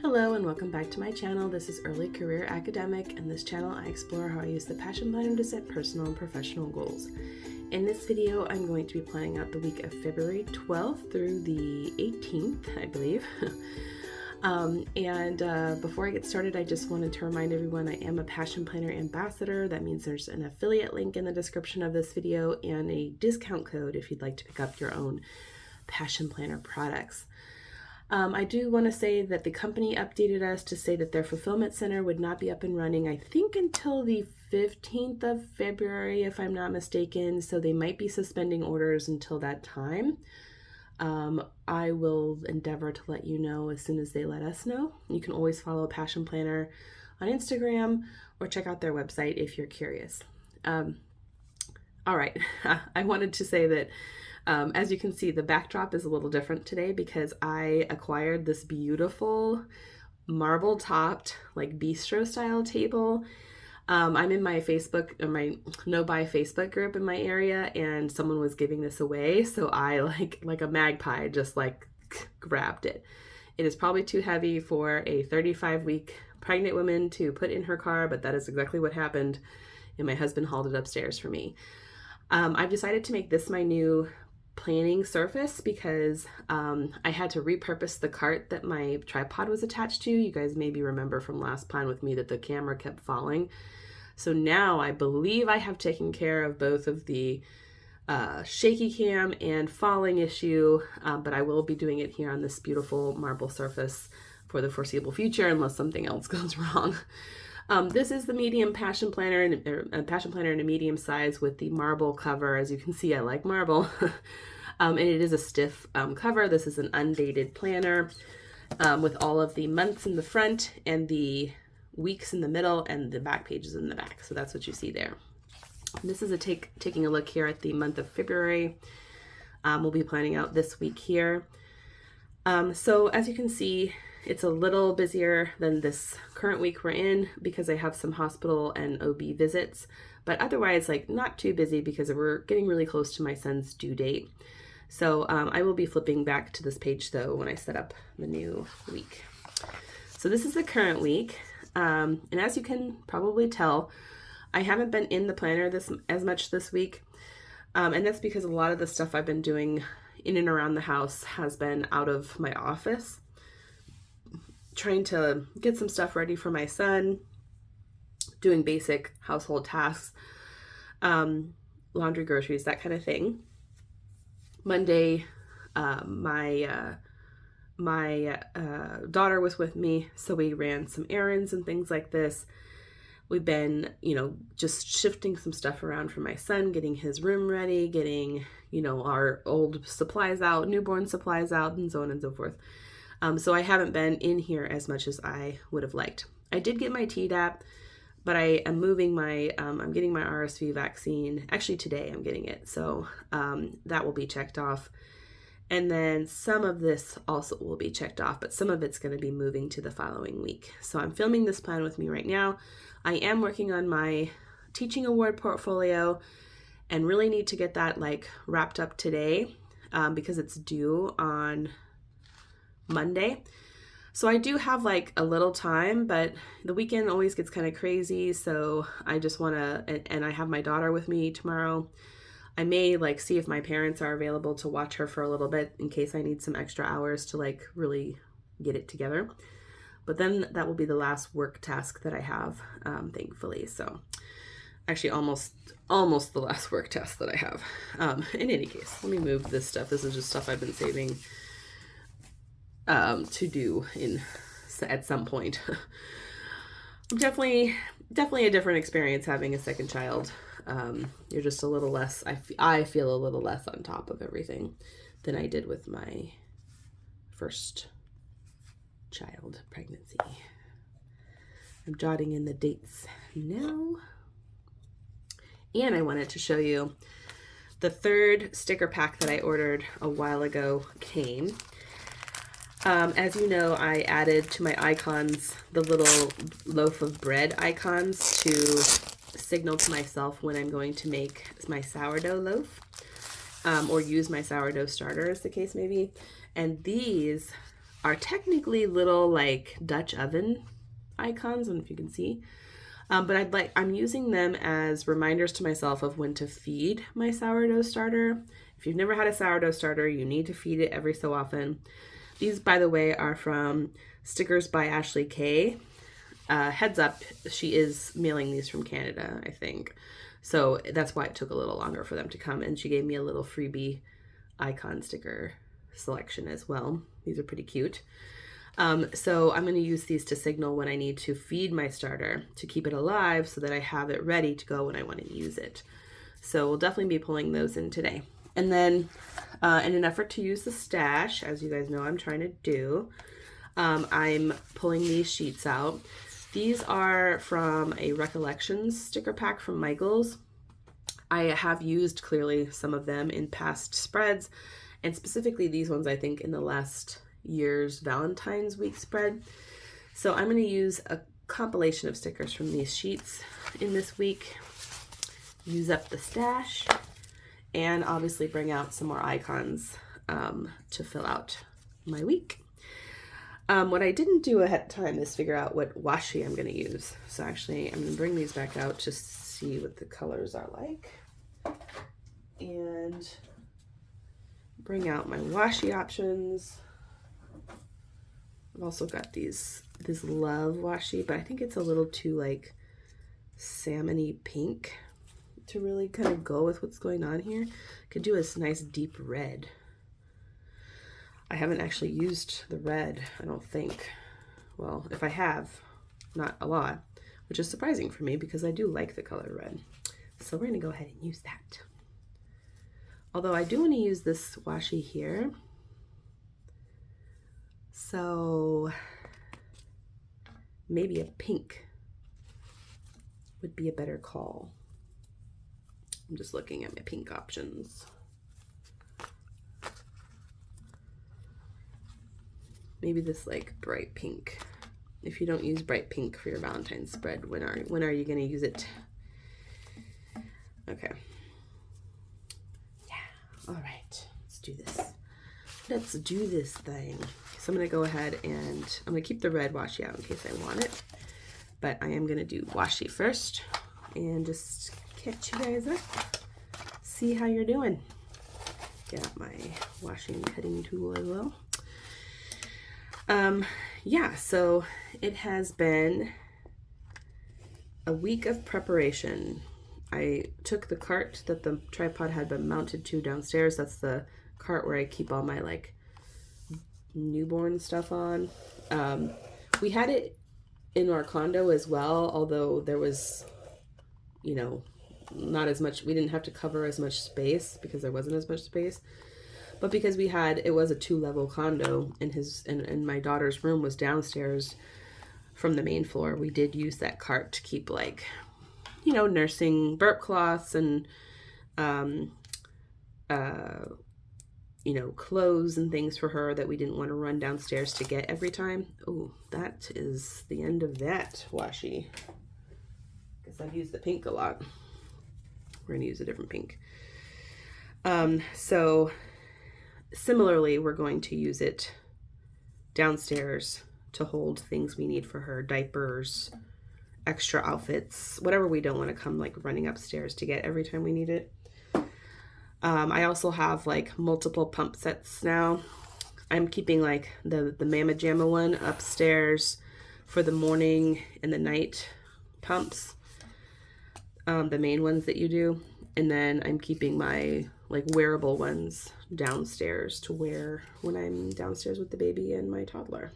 Hello and welcome back to my channel. This is Early Career Academic, and this channel I explore how I use the Passion Planner to set personal and professional goals. In this video, I'm going to be planning out the week of February 12th through the 18th, I believe. Before I get started, I just wanted to remind everyone I am a Passion Planner ambassador. That means there's an affiliate link in the description of this video and a discount code if you'd like to pick up your own Passion Planner products. I do want to say that the company updated us to say that their fulfillment center would not be up and running, I think, until the 15th of February, if I'm not mistaken. So they might be suspending orders until that time. I will endeavor to let you know as soon as they let us know. You can always follow Passion Planner on Instagram or check out their website if you're curious. All right, I wanted to say that as you can see, the backdrop is a little different today because I acquired this beautiful marble topped, like bistro style table. I'm in my Facebook, or my No Buy Facebook group in my area, and someone was giving this away. So I like a magpie, just like grabbed it. It is probably too heavy for a 35-week pregnant woman to put in her car, but that is exactly what happened. And my husband hauled it upstairs for me. I've decided to make this my new planning surface because I had to repurpose the cart that my tripod was attached to. You guys maybe remember from last plan with me that the camera kept falling. So now I believe I have taken care of both of the shaky cam and falling issue, but I will be doing it here on this beautiful marble surface for the foreseeable future unless something else goes wrong. This is the medium Passion Planner, and a Passion Planner in a medium size with the marble cover. As you can see, I like marble. And it is a stiff cover. This is an undated planner with all of the months in the front and the weeks in the middle and the back pages in the back. So that's what you see there. This is taking a look here at the month of February. We'll be planning out this week here. So as you can see, it's a little busier than this current week we're in because I have some hospital and OB visits, but otherwise like not too busy because we're getting really close to my son's due date. So I will be flipping back to this page though when I set up the new week. So this is the current week. And as you can probably tell, I haven't been in the planner as much this week. And that's because a lot of the stuff I've been doing in and around the house has been out of my office, trying to get some stuff ready for my son, doing basic household tasks, laundry, groceries, that kind of thing. Monday, my daughter was with me, so we ran some errands and things like this. We've been, just shifting some stuff around for my son, getting his room ready, getting, our old supplies out, newborn supplies out, and so on and so forth. So I haven't been in here as much as I would have liked. I did get my Tdap, but I am moving I'm getting my RSV vaccine. Actually, today I'm getting it. So that will be checked off. And then some of this also will be checked off, but some of it's going to be moving to the following week. So I'm filming this plan with me right now. I am working on my teaching award portfolio and really need to get that wrapped up today because it's due on Monday. So I do have a little time, but the weekend always gets kind of crazy. So I just want to, and I have my daughter with me tomorrow. I may see if my parents are available to watch her for a little bit in case I need some extra hours to really get it together. But then that will be the last work task that I have, thankfully. So actually almost the last work task that I have. In any case, let me move this stuff. This is just stuff I've been saving to do at some point. Definitely a different experience having a second child. You're just a little less, I feel a little less on top of everything than I did with my first child pregnancy. I'm jotting in the dates now. And I wanted to show you the third sticker pack that I ordered a while ago came. As you know, I added to my icons the little loaf of bread icons to signal to myself when I'm going to make my sourdough loaf or use my sourdough starter, as the case may be. And these are technically little like Dutch oven icons. I don't know if you can see. But I'm using them as reminders to myself of when to feed my sourdough starter. If you've never had a sourdough starter, you need to feed it every so often. These, by the way, are from Stickers by Ashley Kay. Heads up, she is mailing these from Canada, I think. So that's why it took a little longer for them to come. And she gave me a little freebie icon sticker selection as well. These are pretty cute. So I'm going to use these to signal when I need to feed my starter to keep it alive so that I have it ready to go when I want to use it. So we'll definitely be pulling those in today. And then in an effort to use the stash, as you guys know I'm trying to do, I'm pulling these sheets out. These are from a Recollections sticker pack from Michaels. I have used clearly some of them in past spreads, and specifically these ones I think in the last year's Valentine's Week spread. So I'm going to use a compilation of stickers from these sheets in this week, use up the stash, and obviously bring out some more icons to fill out my week. What I didn't do ahead of time is figure out what washi I'm going to use. So actually I'm going to bring these back out to see what the colors are like and bring out my washi options. I've also got this Love washi, but I think it's a little too like salmony pink to really kind of go with what's going on here. Could do a nice deep red. I haven't actually used the red, I don't think. Well, if I have, not a lot, which is surprising for me because I do like the color red. So we're gonna go ahead and use that. Although I do want to use this washi here. So maybe a pink would be a better call. I'm just looking at my pink options. Maybe this like bright pink. If you don't use bright pink for your Valentine's spread, when are you gonna use it? Okay. Yeah, all right, let's do this. Let's do this thing. So I'm gonna go ahead and I'm gonna keep the red washi out in case I want it, but I am gonna do washi first and just catch you guys up, see how you're doing. Get out my washi and cutting tool as well. Yeah, so it has been a week of preparation. I took the cart that the tripod had been mounted to downstairs. That's the cart where I keep all my like newborn stuff on. We had it in our condo as well, although there was, you know, not as much, we didn't have to cover as much space because there wasn't as much space. But because it was a 2-level condo and my daughter's room was downstairs from the main floor, we did use that cart to keep like, you know, nursing burp cloths and, you know, clothes and things for her that we didn't want to run downstairs to get every time. Oh, that is the end of that washi. Because I've used the pink a lot. We're going to use a different pink. So similarly, we're going to use it downstairs to hold things we need for her, diapers, extra outfits, whatever we don't want to come like running upstairs to get every time we need it. I also have like multiple pump sets now. I'm keeping like the Mama Jamma one upstairs for the morning and the night pumps, the main ones that you do. And then I'm keeping my like wearable ones downstairs to wear when I'm downstairs with the baby and my toddler.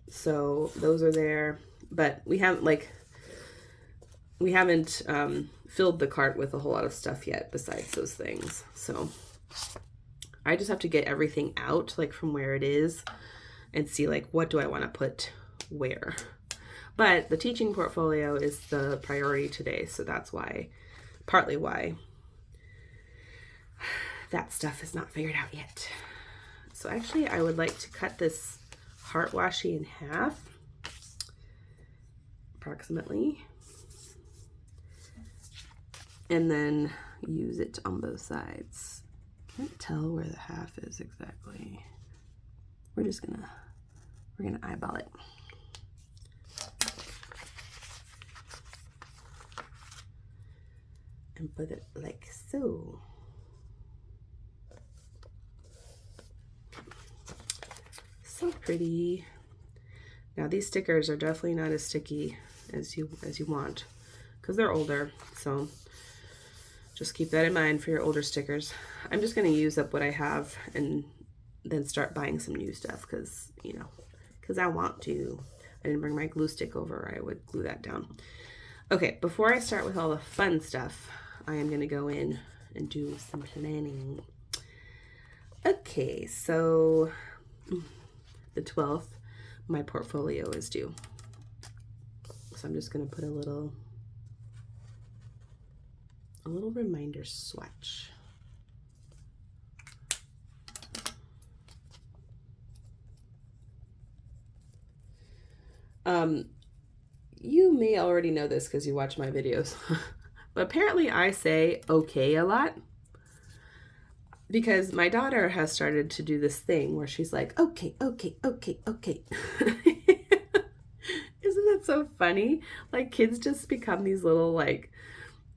So those are there, but we haven't filled the cart with a whole lot of stuff yet besides those things. So I just have to get everything out like from where it is and see like what do I want to put where. But the teaching portfolio is the priority today, so that's partly why that stuff is not figured out yet. So actually I would like to cut this heart washi in half, approximately, and then use it on both sides. Can't tell where the half is exactly. we're gonna eyeball it. And put it like so. So pretty. Now these stickers are definitely not as sticky as you want, because they're older, so just keep that in mind for your older stickers. I'm just going to use up what I have and then start buying some new stuff, because, you know, because I want to. I didn't bring my glue stick over, I would glue that down. Okay, before I start with all the fun stuff, I am going to go in and do some planning. Okay, so the 12th, my portfolio is due. So I'm just going to put a little reminder swatch. You may already know this because you watch my videos, but apparently I say okay a lot, because my daughter has started to do this thing where she's like, okay, okay, okay, okay. Isn't that so funny? Like, kids just become these little like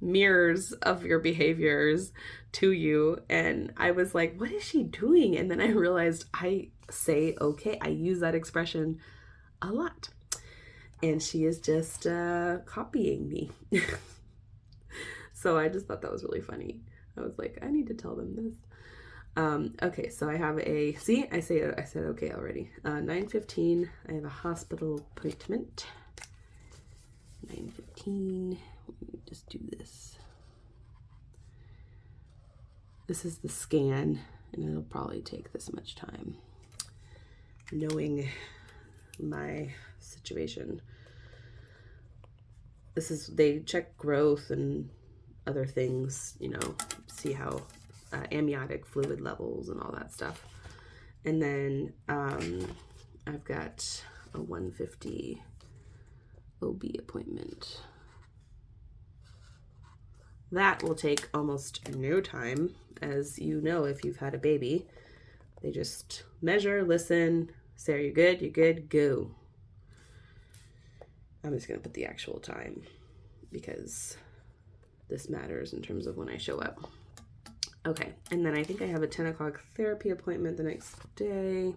mirrors of your behaviors to you. And I was like, what is she doing? And then I realized I say okay, I use that expression a lot, and she is just copying me. So I just thought that was really funny. I was like, I need to tell them this. Okay, so I have a, see, I said okay already. 9:15, I have a hospital appointment. 9:15, let me just do this. This is the scan, and it'll probably take this much time, knowing my situation. This is, they check growth and other things, you know, see how amniotic fluid levels and all that stuff. And then I've got a 1:50 OB appointment. That will take almost no time, as you know, if you've had a baby. They just measure, listen, say, are you good? You're good, go. I'm just gonna put the actual time because this matters in terms of when I show up. Okay, and then I think I have a 10 o'clock therapy appointment the next day.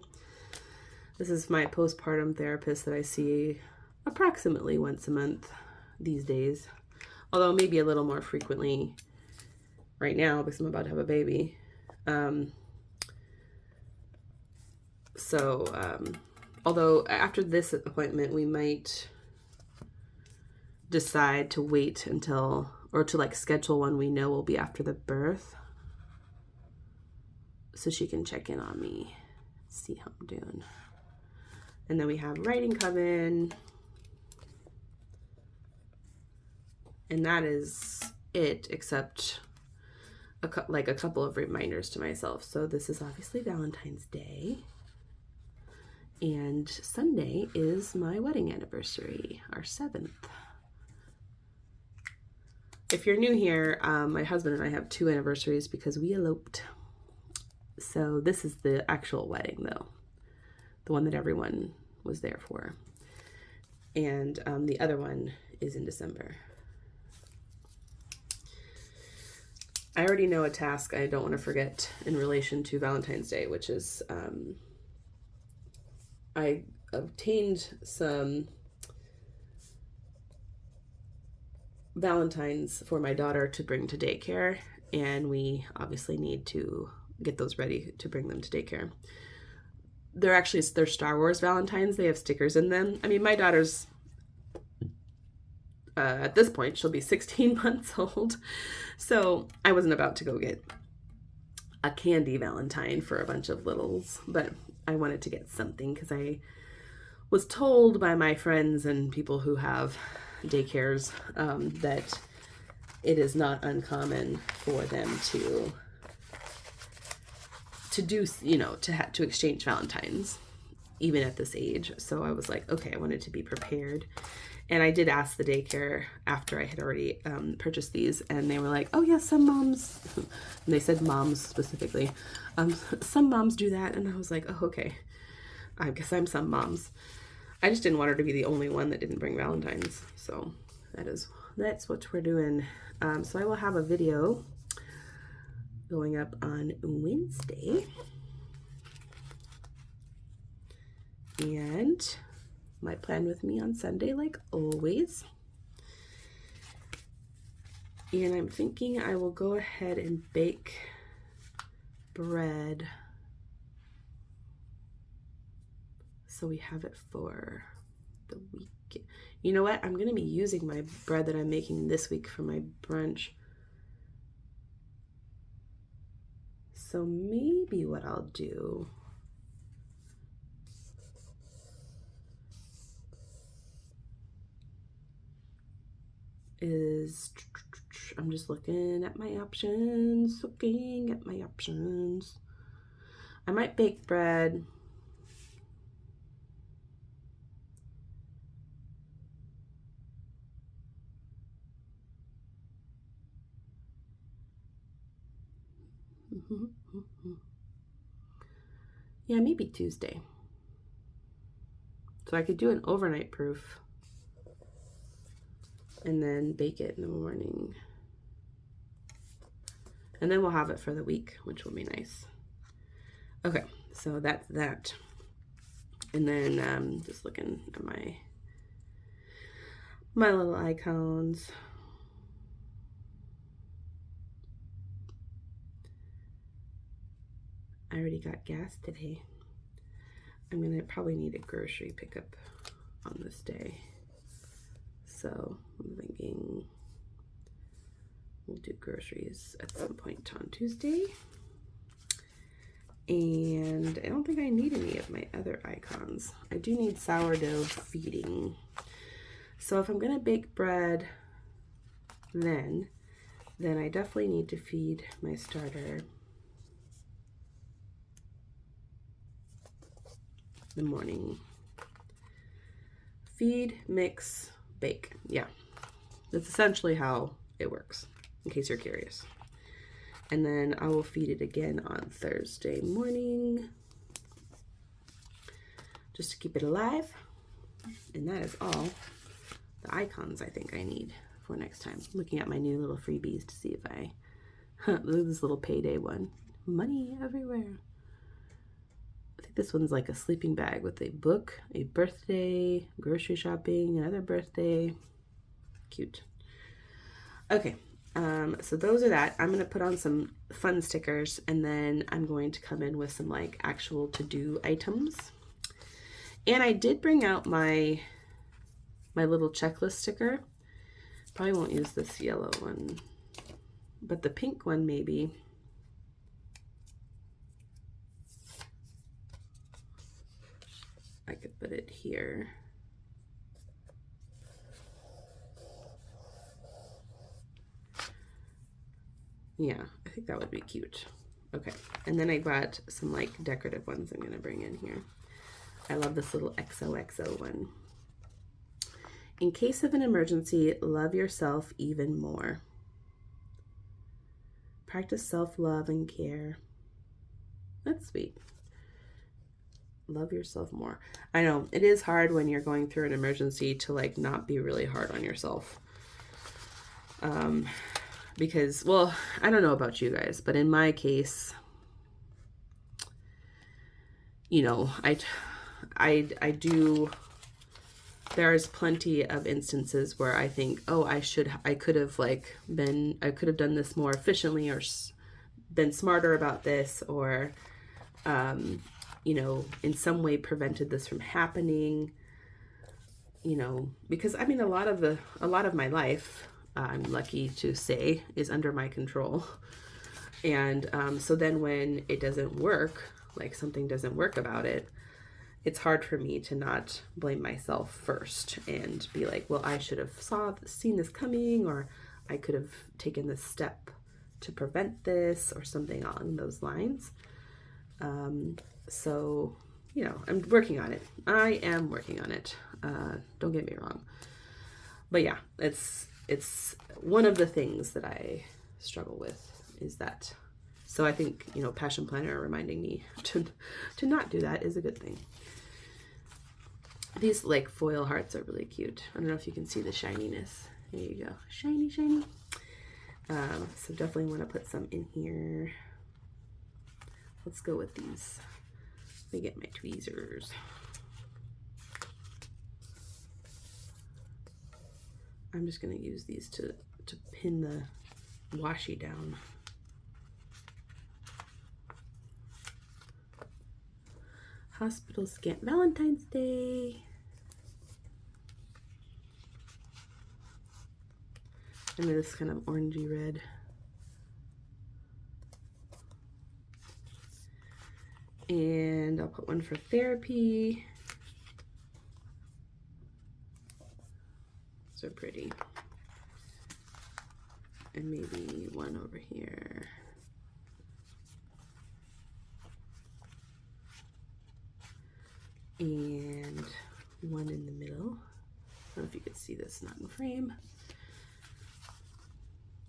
This is my postpartum therapist that I see approximately once a month these days, although maybe a little more frequently right now because I'm about to have a baby. Although after this appointment, we might decide to wait until, or to like schedule one we know will be after the birth, so she can check in on me, see how I'm doing. And then we have writing coven, and that is it, except a couple of reminders to myself. So this is obviously Valentine's Day, and Sunday is my wedding anniversary, our 7th. If you're new here, my husband and I have 2 anniversaries because we eloped. So this is the actual wedding, though, the one that everyone was there for. And the other one is in December. I already know a task I don't want to forget in relation to Valentine's Day, which is I obtained some Valentines for my daughter to bring to daycare, and we obviously need to get those ready to bring them to daycare. They're Star Wars Valentines. They have stickers in them. I mean, my daughter's at this point, she'll be 16 months old, so I wasn't about to go get a candy Valentine for a bunch of littles, but I wanted to get something because I was told by my friends and people who have daycares that it is not uncommon for them to do, you know, to exchange Valentines even at this age. So I was like, okay, I wanted to be prepared. And I did ask the daycare after I had already purchased these, and they were like, oh yeah, some moms, and they said moms specifically, some moms do that. And I was like, oh, okay. I guess I'm some moms. I just didn't want her to be the only one that didn't bring Valentine's. So that's what we're doing. So I will have a video going up on Wednesday. And my plan with me on Sunday, like always. And I'm thinking I will go ahead and bake bread so we have it for the week. You know what? I'm going to be using my bread that I'm making this week for my brunch. So maybe what I'll do is, I'm just looking at my options, I might bake bread. Yeah, maybe Tuesday. So I could do an overnight proof and then bake it in the morning. And then we'll have it for the week, which will be nice. Okay, so that's that. And then just looking at my little icons. I already got gas today. I'm gonna probably need a grocery pickup on this day. So I'm thinking we'll do groceries at some point on Tuesday. And I don't think I need any of my other icons. I do need sourdough feeding. So if I'm gonna bake bread then I definitely need to feed my starter the morning. Feed, mix, bake. Yeah, that's essentially how it works, in case you're curious. And then I will feed it again on Thursday morning, just to keep it alive. And that is all the icons I think I need for next time. Looking at my new little freebies to see if I, this little payday one. Money everywhere. I think this one's like a sleeping bag with a book, a birthday, grocery shopping, another birthday. Cute. Okay, so those are that. I'm gonna put on some fun stickers and then I'm going to come in with some like actual to-do items. And I did bring out my little checklist sticker. Probably won't use this yellow one, but the pink one maybe. I could put it here. Yeah, I think that would be cute. Okay, and then I got some like decorative ones I'm gonna bring in here. I love this little XOXO one. In case of an emergency, love yourself even more. Practice self-love and care. That's sweet. Love yourself more. I know it is hard when you're going through an emergency to like not be really hard on yourself. Because, well, I don't know about you guys, but in my case, you know, I do, there's plenty of instances where I think, oh, I could have done this more efficiently or been smarter about this, or, you know, in some way prevented this from happening, you know, because I mean, a lot of my life, I'm lucky to say, is under my control. And so then when it doesn't work, like something doesn't work about it, it's hard for me to not blame myself first and be like, well, I should have seen this coming, or I could have taken this step to prevent this, or something along those lines. So, you know, I'm working on it. I am working on it. Don't get me wrong. But yeah, it's one of the things that I struggle with is that. So I think, you know, Passion Planner reminding me to not do that is a good thing. These like foil hearts are really cute. I don't know if you can see the shininess. There you go. Shiny, shiny. So definitely want to put some in here. Let's go with these. Let me get my tweezers. I'm just going to use these to pin the washi down. Hospital scan Valentine's Day. And this kind of orangey red. And I'll put one for therapy. So pretty. And maybe one over here. And one in the middle. I don't know if you could see this, not in frame.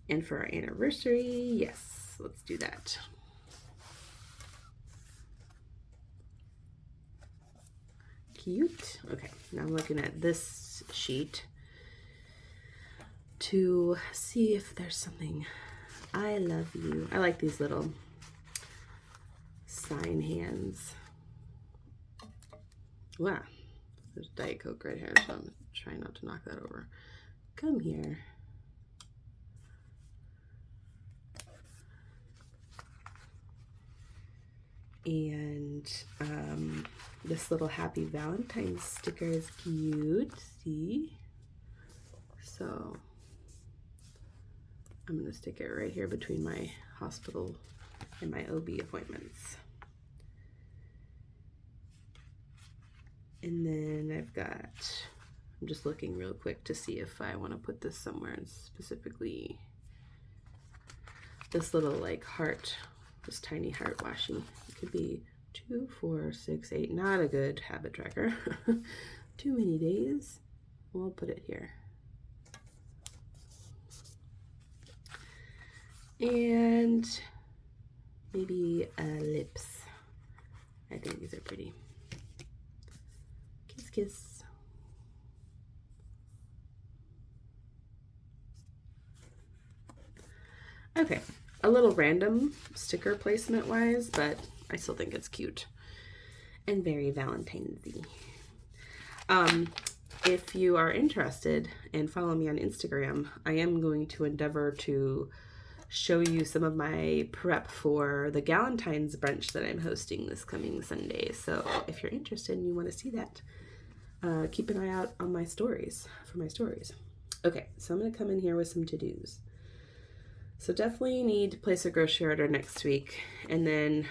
And for our anniversary, yes, let's do that. Cute. Okay, now I'm looking at this sheet to see if there's something. I love you. I like these little sign hands. Wow, there's Diet Coke right here, so I'm trying not to knock that over. Come here. And this little Happy Valentine's sticker is cute, see? So I'm gonna stick it right here between my hospital and my OB appointments. And then I've got, I'm just looking real quick to see if I want to put this somewhere, and specifically this little like heart, this tiny heart washi. It could be 2, 4, 6, 8, not a good habit tracker. Too many days. We'll put it here. And maybe lips. I think these are pretty. Kiss, kiss. Okay, a little random sticker placement wise, but I still think it's cute and very Valentine's-y. If you are interested and follow me on Instagram, I am going to endeavor to show you some of my prep for the Galentine's brunch that I'm hosting this coming Sunday. So if you're interested and you want to see that, keep an eye out on my stories, for my stories. Okay, so I'm going to come in here with some to-dos. So definitely need to place a grocery order next week, and then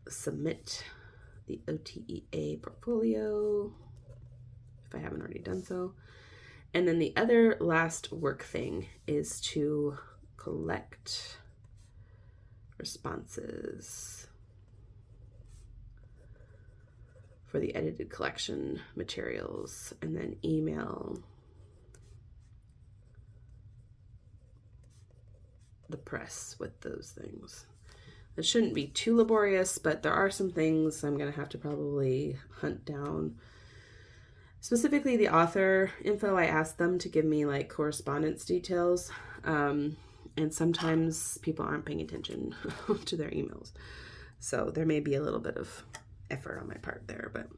submit the OTEA portfolio if I haven't already done so. And then the other last work thing is to collect responses for the edited collection materials, and then email the press with those things. It shouldn't be too laborious, but there are some things I'm going to have to probably hunt down. Specifically the author info, I asked them to give me like correspondence details. And sometimes people aren't paying attention to their emails. So there may be a little bit of effort on my part there, but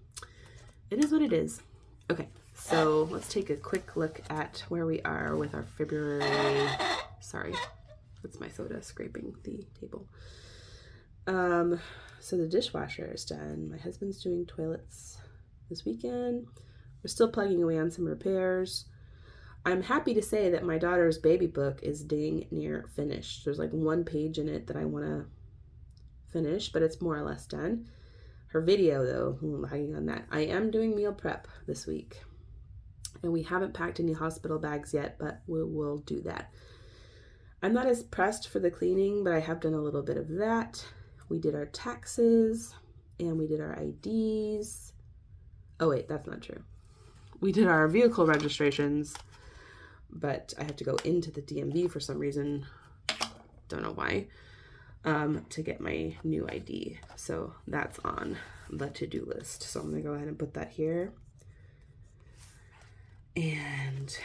it is what it is. Okay, so let's take a quick look at where we are with our February, sorry, that's my soda scraping the table. So the dishwasher is done. My husband's doing toilets this weekend. We're still plugging away on some repairs. I'm happy to say that my daughter's baby book is dang near finished. There's like one page in it that I want to finish, but it's more or less done. Her video though, I'm lagging on that. I am doing meal prep this week. And we haven't packed any hospital bags yet, but we'll do that. I'm not as pressed for the cleaning, but I have done a little bit of that. We did our taxes and we did our IDs. Oh wait, that's not true. We did our vehicle registrations, but I have to go into the DMV for some reason. Don't know why. to get my new ID. So that's on the to-do list. So I'm gonna go ahead and put that here. And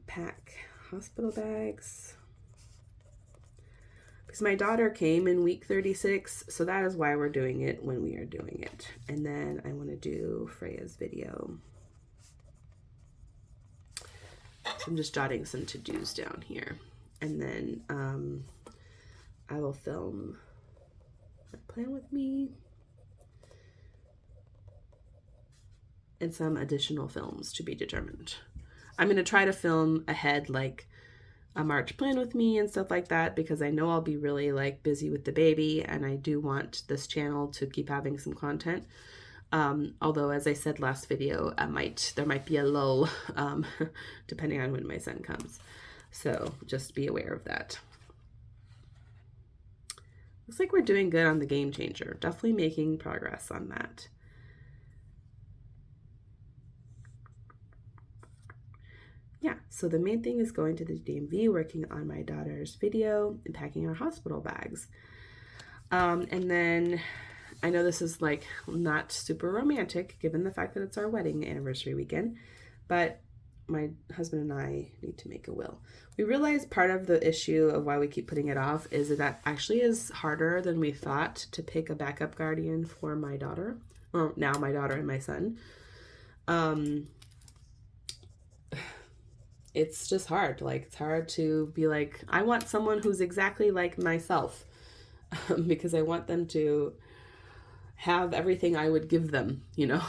pack hospital bags. Because my daughter came in week 36, so that is why we're doing it when we are doing it. And then I want to do Freya's video. So I'm just jotting some to-dos down here. And then I will film Plan With Me and some additional films to be determined. I'm going to try to film ahead, like a March Plan With Me and stuff like that, because I know I'll be really like busy with the baby, and I do want this channel to keep having some content. Although, as I said last video, there might be a lull depending on when my son comes. So just be aware of that. Looks like we're doing good on the Game Changer. Definitely making progress on that. Yeah, so the main thing is going to the DMV, working on my daughter's video, and packing our hospital bags. And then I know this is like not super romantic given the fact that it's our wedding anniversary weekend, but my husband and I need to make a will. We realized part of the issue of why we keep putting it off is that actually is harder than we thought to pick a backup guardian for my daughter, or now my daughter and my son. It's just hard. Like, it's hard to be like, I want someone who's exactly like myself, because I want them to have everything I would give them, you know.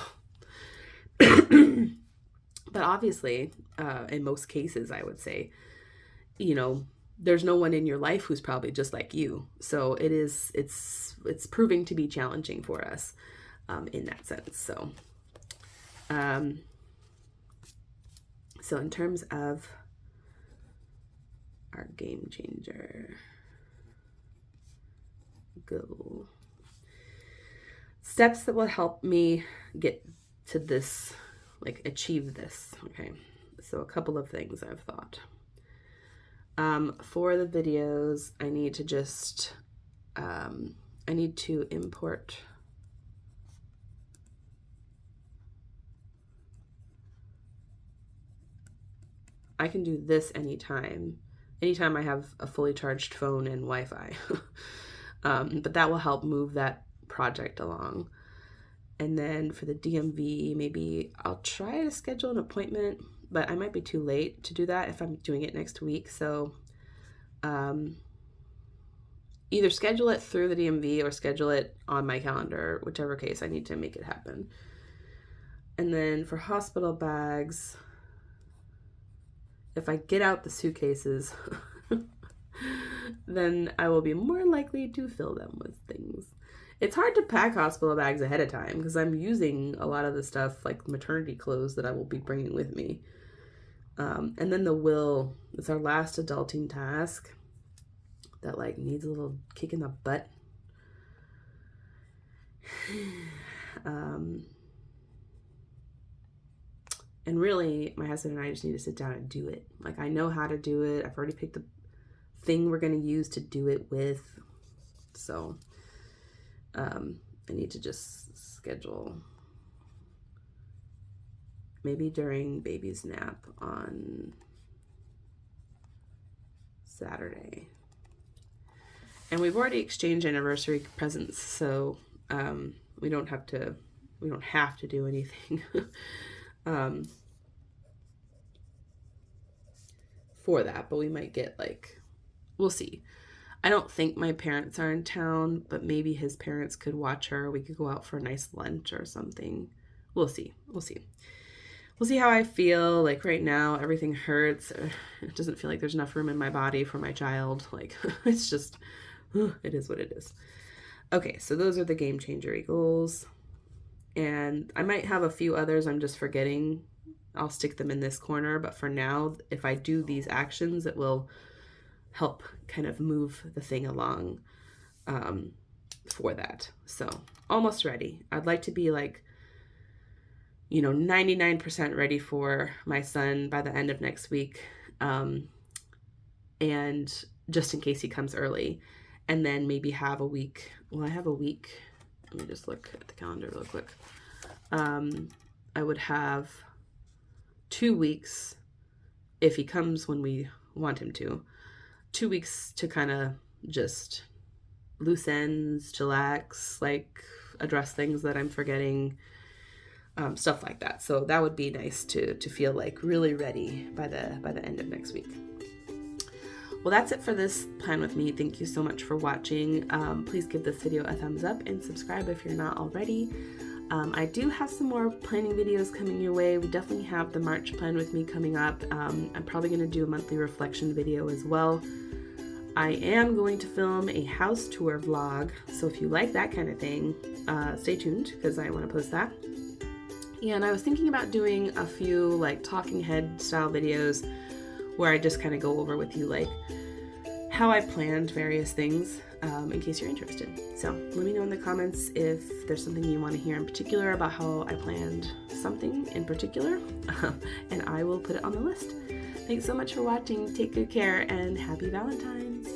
But obviously, in most cases, I would say, you know, there's no one in your life who's probably just like you. So it's proving to be challenging for us in that sense. So, so in terms of our Game Changer goal, steps that will help me get to this, like achieve this. Okay, so a couple of things I've thought. For the videos, I need to just, I need to import I can do this anytime I have a fully charged phone and Wi-Fi. But that will help move that project along. And then for the DMV, maybe I'll try to schedule an appointment, but I might be too late to do that if I'm doing it next week. So either schedule it through the DMV or schedule it on my calendar, whichever case I need to make it happen. And then for hospital bags, if I get out the suitcases, then I will be more likely to fill them with things. It's hard to pack hospital bags ahead of time because I'm using a lot of the stuff like maternity clothes that I will be bringing with me. And then the will, it's our last adulting task that like needs a little kick in the butt. And really, my husband and I just need to sit down and do it. Like, I know how to do it. I've already picked the thing we're going to use to do it with. So, I need to just schedule maybe during baby's nap on Saturday. And we've already exchanged anniversary presents, so we don't have to do anything. For that, but we might get like, we'll see. I don't think my parents are in town, but maybe his parents could watch her. We could go out for a nice lunch or something. We'll see. We'll see how I feel. Like right now, everything hurts. It doesn't feel like there's enough room in my body for my child. Like it's just, it is what it is. Okay, so those are the Game Changer goals. And I might have a few others I'm just forgetting. I'll stick them in this corner, but for now, if I do these actions, it will help kind of move the thing along for that. So almost ready. I'd like to be like, 99% ready for my son by the end of next week. And just in case he comes early. and then maybe have a week. Well, I have a week. Let me just look at the calendar real quick. I would have 2 weeks if he comes when we want him to. 2 weeks to kind of just loose ends, chillax, like address things that I'm forgetting, stuff like that. So that would be nice to feel like really ready by the end of next week. Well, that's it for this plan with me. Thank you so much for watching. Please give this video a thumbs up and subscribe if you're not already. I do have some more planning videos coming your way. We definitely have the March plan with me coming up. I'm probably going to do a monthly reflection video as well. I am going to film a house tour vlog, so if you like that kind of thing, stay tuned because I want to post that. And I was thinking about doing a few like talking head style videos where I just kind of go over with you like how I planned various things, in case you're interested. So let me know in the comments if there's something you want to hear in particular about how I planned something in particular, and I will put it on the list. Thanks so much for watching. Take good care and happy Valentine's.